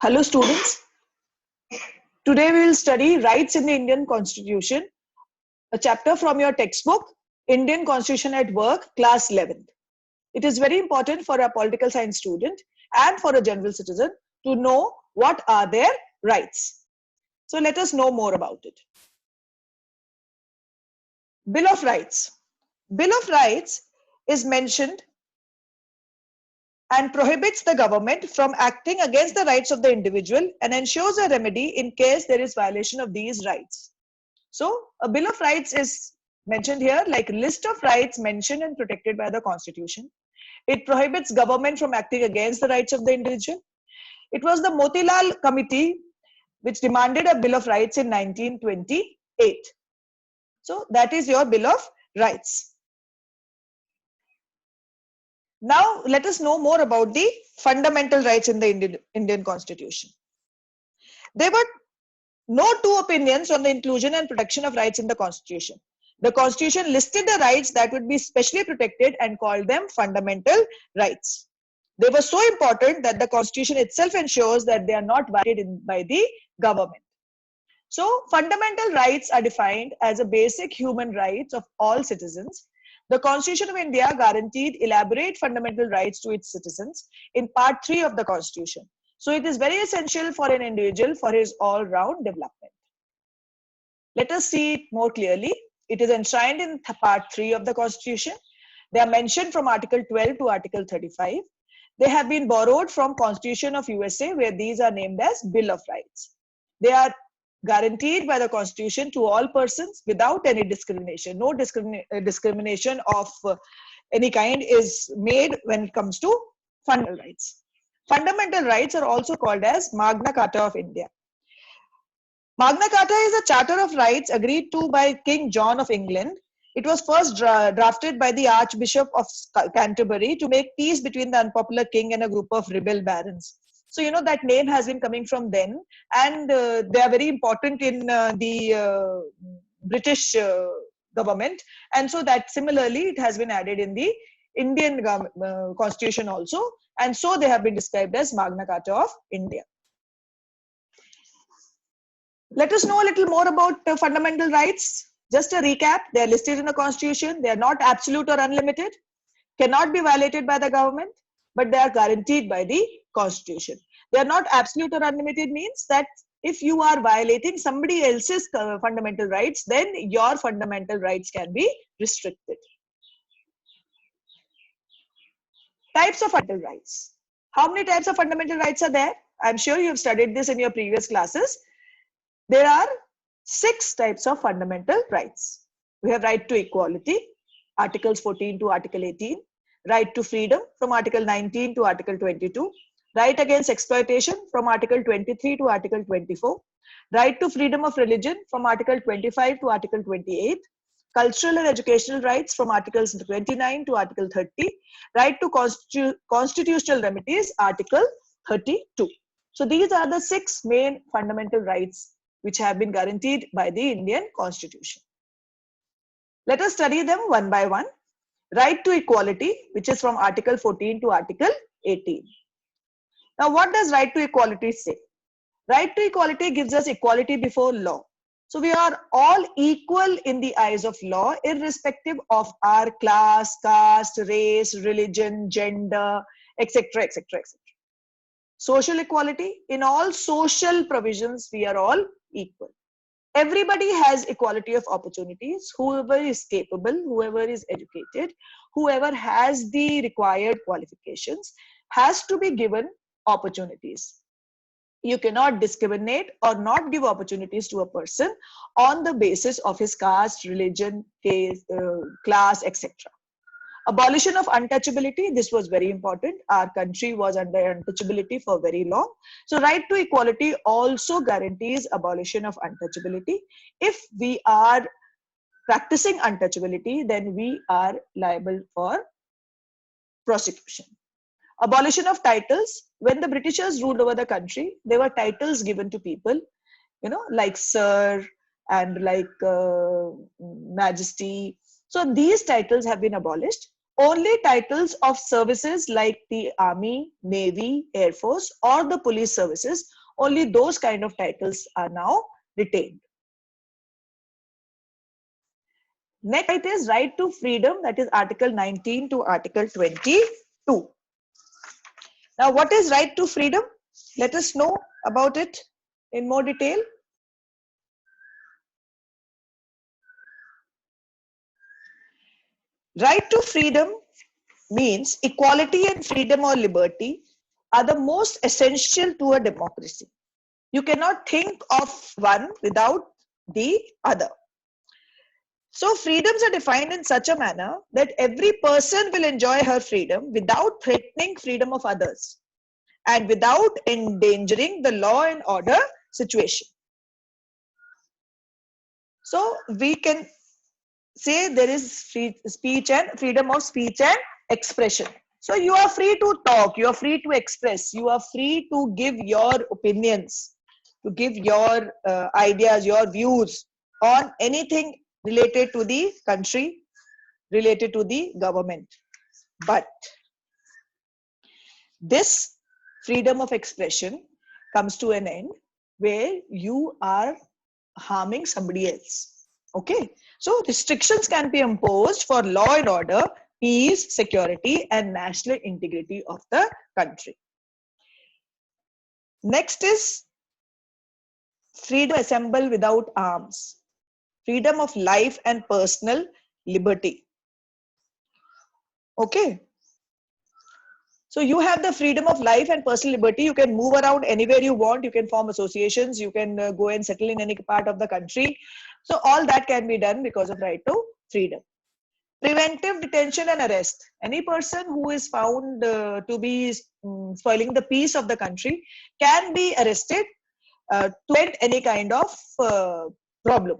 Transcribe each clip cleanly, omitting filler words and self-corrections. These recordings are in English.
Hello students, today we will study rights in the Indian Constitution, a chapter from your textbook, Indian Constitution at Work, class 11th. It is very important for a political science student and for a general citizen to know what are their rights. So let us know more about it. Bill of Rights. Bill of Rights is mentioned and prohibits the government from acting against the rights of the individual and ensures a remedy in case there is violation of these rights. So a Bill of Rights is mentioned here like list of rights mentioned and protected by the Constitution. It prohibits government from acting against the rights of the individual. It was the Motilal Committee which demanded a Bill of Rights in 1928. So that is your Bill of Rights. Now let us know more about the fundamental rights in the Indian Constitution. There were no two opinions on the inclusion and protection of rights in the Constitution. The Constitution listed the rights that would be specially protected and called them fundamental rights. They were so important that the Constitution itself ensures that they are not violated by the government. So, fundamental rights are defined as a basic human rights of all citizens. The Constitution of India guaranteed elaborate fundamental rights to its citizens in Part 3 of the Constitution. So it is very essential for an individual for his all-round development. Let us see it more clearly. It is enshrined in Part 3 of the Constitution. They are mentioned from Article 12 to Article 35. They have been borrowed from Constitution of USA, where these are named as Bill of Rights. They are guaranteed by the Constitution to all persons without any discrimination. No discrimination of any kind is made when it comes to fundamental rights. Fundamental rights are also called as Magna Carta of India. Magna Carta is a charter of rights agreed to by King John of England. It was first drafted by the Archbishop of Canterbury to make peace between the unpopular king and a group of rebel barons. So, you know, that name has been coming from then, and they are very important in the British government. And so that similarly, it has been added in the Indian Constitution also. And so they have been described as Magna Carta of India. Let us know a little more about fundamental rights. Just a recap, they are listed in the Constitution. They are not absolute or unlimited, cannot be violated by the government, but they are guaranteed by the Constitution. They are not absolute or unlimited means that if you are violating somebody else's fundamental rights, then your fundamental rights can be restricted. Types of fundamental rights. How many types of fundamental rights are there? I'm sure you have studied this in your previous classes. There are 6 types of fundamental rights. We have right to equality, Articles 14 to Article 18, right to freedom from Article 19 to Article 22, right against exploitation from Article 23 to Article 24, right to freedom of religion from Article 25 to Article 28, cultural and educational rights from Articles 29 to Article 30, right to constitutional remedies, Article 32. So these are the 6 main fundamental rights which have been guaranteed by the Indian Constitution. Let us study them one by one. Right to equality, which is from Article 14 to Article 18. Now, what does right to equality say? Right to equality gives us equality before law. So we are all equal in the eyes of law, irrespective of our class, caste, race, religion, gender, etc., etc., etc. Social equality, in all social provisions, we are all equal. Everybody has equality of opportunities. Whoever is capable, whoever is educated, whoever has the required qualifications has to be given opportunities. You cannot discriminate or not give opportunities to a person on the basis of his caste, religion, class, etc. Abolition of untouchability, this was very important. Our country was under untouchability for very long. So right to equality also guarantees abolition of untouchability. If we are practicing untouchability, then we are liable for prosecution. Abolition of titles. When the Britishers ruled over the country, there were titles given to people, you know, like Sir and like Majesty. So these titles have been abolished. Only titles of services like the Army, Navy, Air Force, or the police services, only those kind of titles are now retained. Next right is right to freedom, that is Article 19 to Article 22. Now, what is right to freedom? Let us know about it in more detail. Right to freedom means equality and freedom or liberty are the most essential to a democracy. You cannot think of one without the other. So freedoms are defined in such a manner that every person will enjoy her freedom without threatening freedom of others and without endangering the law and order situation. So we can say there is free speech and freedom of speech and expression. So you are free to talk, you are free to express, you are free to give your opinions, to give your ideas, your views on anything related to the country, related to the government. But this freedom of expression comes to an end where you are harming somebody else. Okay, so restrictions can be imposed for law and order, peace, security, and national integrity of the country. Next is freedom to assemble without arms, freedom of life and personal liberty. Okay, so you have the freedom of life and personal liberty. You can move around anywhere you want. You can form associations. You can go and settle in any part of the country. So all that can be done because of right to freedom. Preventive detention and arrest. Any person who is found to be spoiling the peace of the country can be arrested to prevent any kind of problem.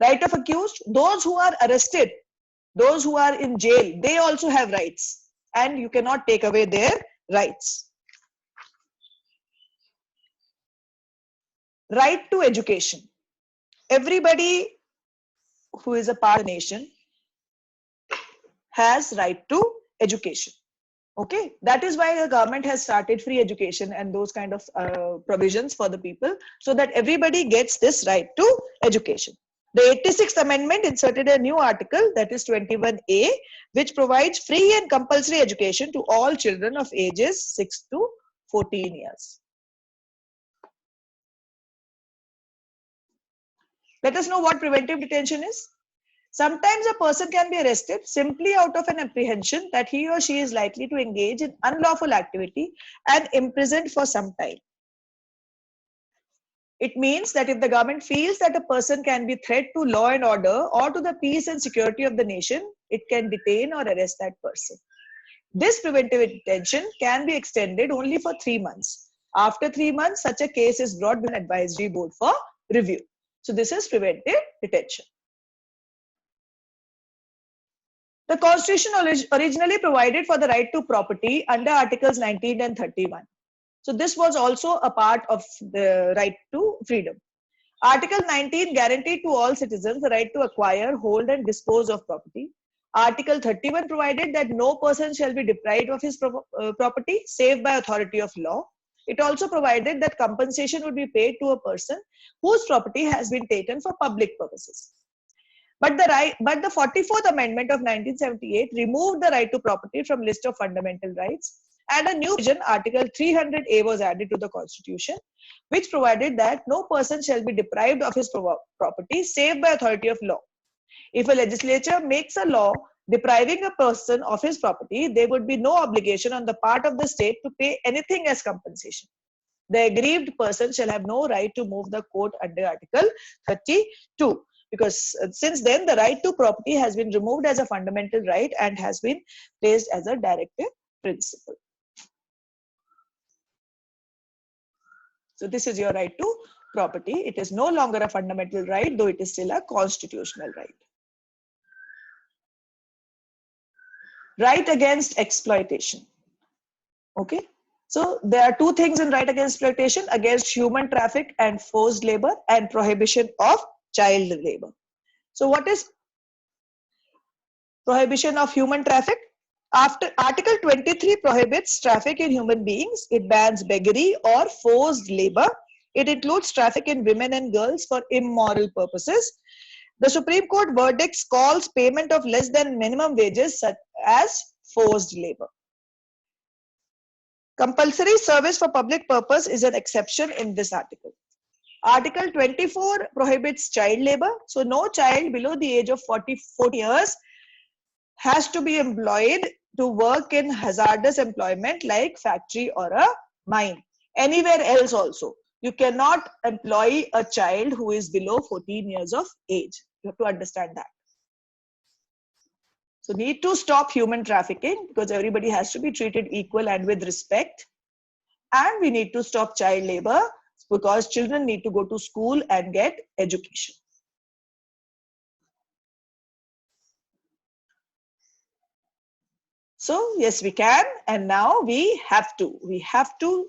Right of accused. Those who are arrested, those who are in jail, they also have rights. And you cannot take away their rights. Right to education. Everybody who is a part of the nation has right to education. Okay, that is why the government has started free education and those kind of provisions for the people, so that everybody gets this right to education. The 86th Amendment inserted a new article, that is 21A, which provides free and compulsory education to all children of ages 6 to 14 years. Let us know what preventive detention is. Sometimes a person can be arrested simply out of an apprehension that he or she is likely to engage in unlawful activity and imprisoned for some time. It means that if the government feels that a person can be a threat to law and order or to the peace and security of the nation, it can detain or arrest that person. This preventive detention can be extended only for 3 months. After 3 months, such a case is brought to an advisory board for review. So this is preventive detention. The Constitution originally provided for the right to property under Articles 19 and 31. So this was also a part of the right to freedom. Article 19 guaranteed to all citizens the right to acquire, hold and dispose of property. Article 31 provided that no person shall be deprived of his property save by authority of law. It also provided that compensation would be paid to a person whose property has been taken for public purposes. But the 44th Amendment of 1978 removed the right to property from list of fundamental rights, and a new provision, Article 300A, was added to the Constitution, which provided that no person shall be deprived of his property save by authority of law. If a legislature makes a law depriving a person of his property, there would be no obligation on the part of the state to pay anything as compensation. The aggrieved person shall have no right to move the court under Article 32. Because since then, the right to property has been removed as a fundamental right and has been placed as a directive principle. So this is your right to property. It is no longer a fundamental right, though it is still a constitutional right. Right against exploitation. Okay. So there are two things in right against exploitation: against human traffic and forced labor, and prohibition of child labor. So what is prohibition of human traffic? After Article 23 prohibits traffic in human beings. It bans beggary or forced labor. It includes traffic in women and girls for immoral purposes. The Supreme Court verdicts calls payment of less than minimum wages such as forced labor. Compulsory service for public purpose is an exception in this article. Article 24 prohibits child labor. So no child below the age of 40 years has to be employed to work in hazardous employment like factory or a mine. Anywhere else also. You cannot employ a child who is below 14 years of age. You have to understand that. So need to stop human trafficking because everybody has to be treated equal and with respect. And we need to stop child labor because children need to go to school and get education. So yes, we can, and now we have to. We have to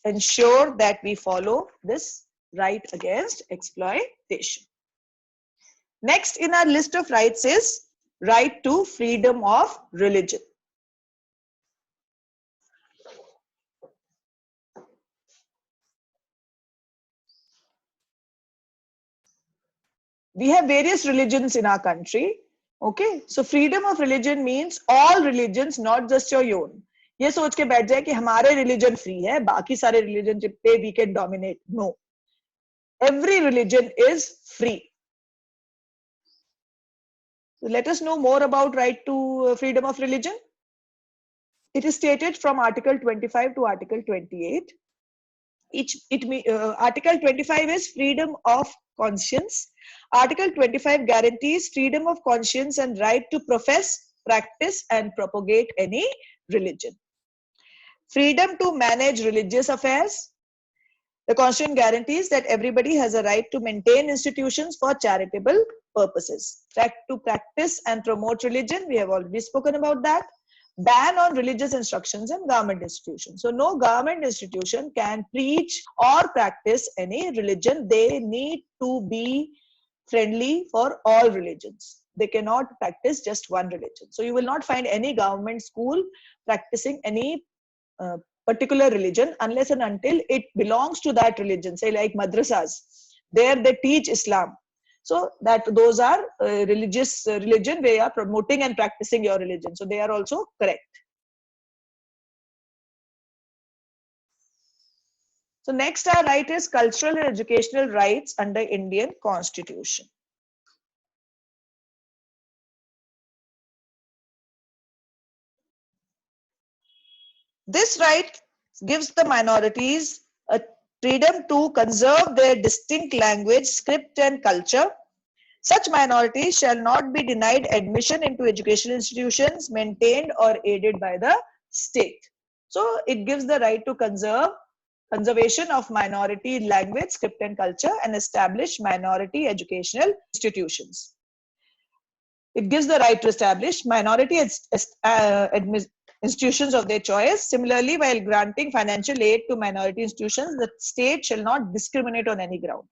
ensure that we follow this right against exploitation. Next in our list of rights is right to freedom of religion. We have various religions in our country. Okay, so freedom of religion means all religions, not just your own. ये सोच के बैठ जाए कि हमारे religion free है, बाकी सारे religion पे we can dominate. No, every religion is free. So let us know more about right to freedom of religion. It is stated from Article 25 to Article 28. Article 25 is freedom of conscience. Article 25 guarantees freedom of conscience and right to profess, practice, and propagate any religion. Freedom to manage religious affairs. The Constitution guarantees that everybody has a right to maintain institutions for charitable purposes. Right to practice and promote religion. We have already spoken about that. Ban on religious instructions in government institutions. So no government institution can preach or practice any religion. They need to be friendly for all religions. They cannot practice just one religion. So you will not find any government school practicing any particular religion unless and until it belongs to that religion. Say like madrasas, there they teach Islam. So that those are religious religion where you are promoting and practicing your religion. So they are also correct. So next our right is cultural and educational rights under Indian Constitution. This right gives the minorities a freedom to conserve their distinct language, script, and culture. Such minorities shall not be denied admission into educational institutions maintained or aided by the state. So it gives the right to conservation of minority language, script, and culture and establish minority educational institutions. It gives the right to establish minority institutions of their choice. Similarly, while granting financial aid to minority institutions, the state shall not discriminate on any ground.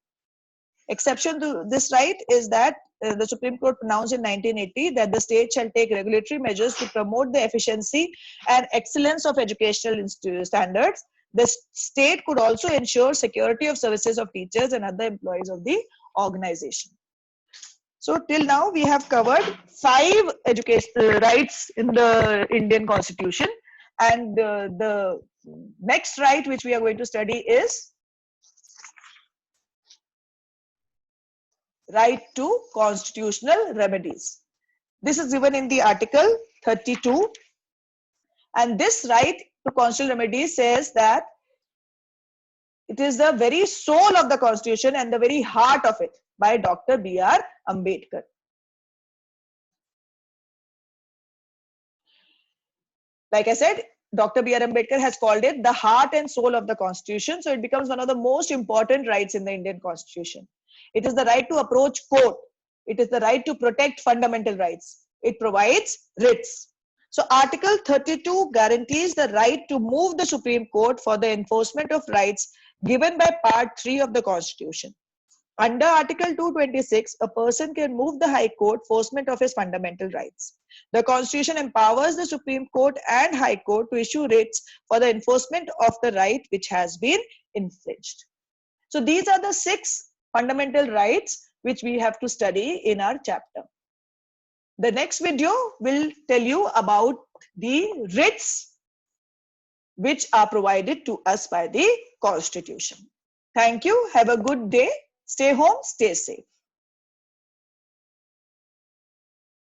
Exception to this right is that the Supreme Court pronounced in 1980 that the state shall take regulatory measures to promote the efficiency and excellence of educational standards. The state could also ensure security of services of teachers and other employees of the organization. So till now we have covered 5 educational rights in the Indian Constitution, and the next right which we are going to study is right to constitutional remedies. This is given in the Article 32, and this right to constitutional remedies says that it is the very soul of the Constitution and the very heart of it by Dr. B.R. Ambedkar. Like I said, Dr. B.R. Ambedkar has called it the heart and soul of the Constitution, so it becomes one of the most important rights in the Indian Constitution. It is the right to approach court. It is the right to protect fundamental rights. It provides writs. So Article 32 guarantees the right to move the Supreme Court for the enforcement of rights given by Part 3 of the Constitution. Under Article 226, a person can move the High Court enforcement of his fundamental rights. The Constitution empowers the Supreme Court and High Court to issue writs for the enforcement of the right which has been infringed. So these are the 6 fundamental rights which we have to study in our chapter. The next video will tell you about the writs which are provided to us by the Constitution. Thank you. Have a good day. Stay home, stay safe.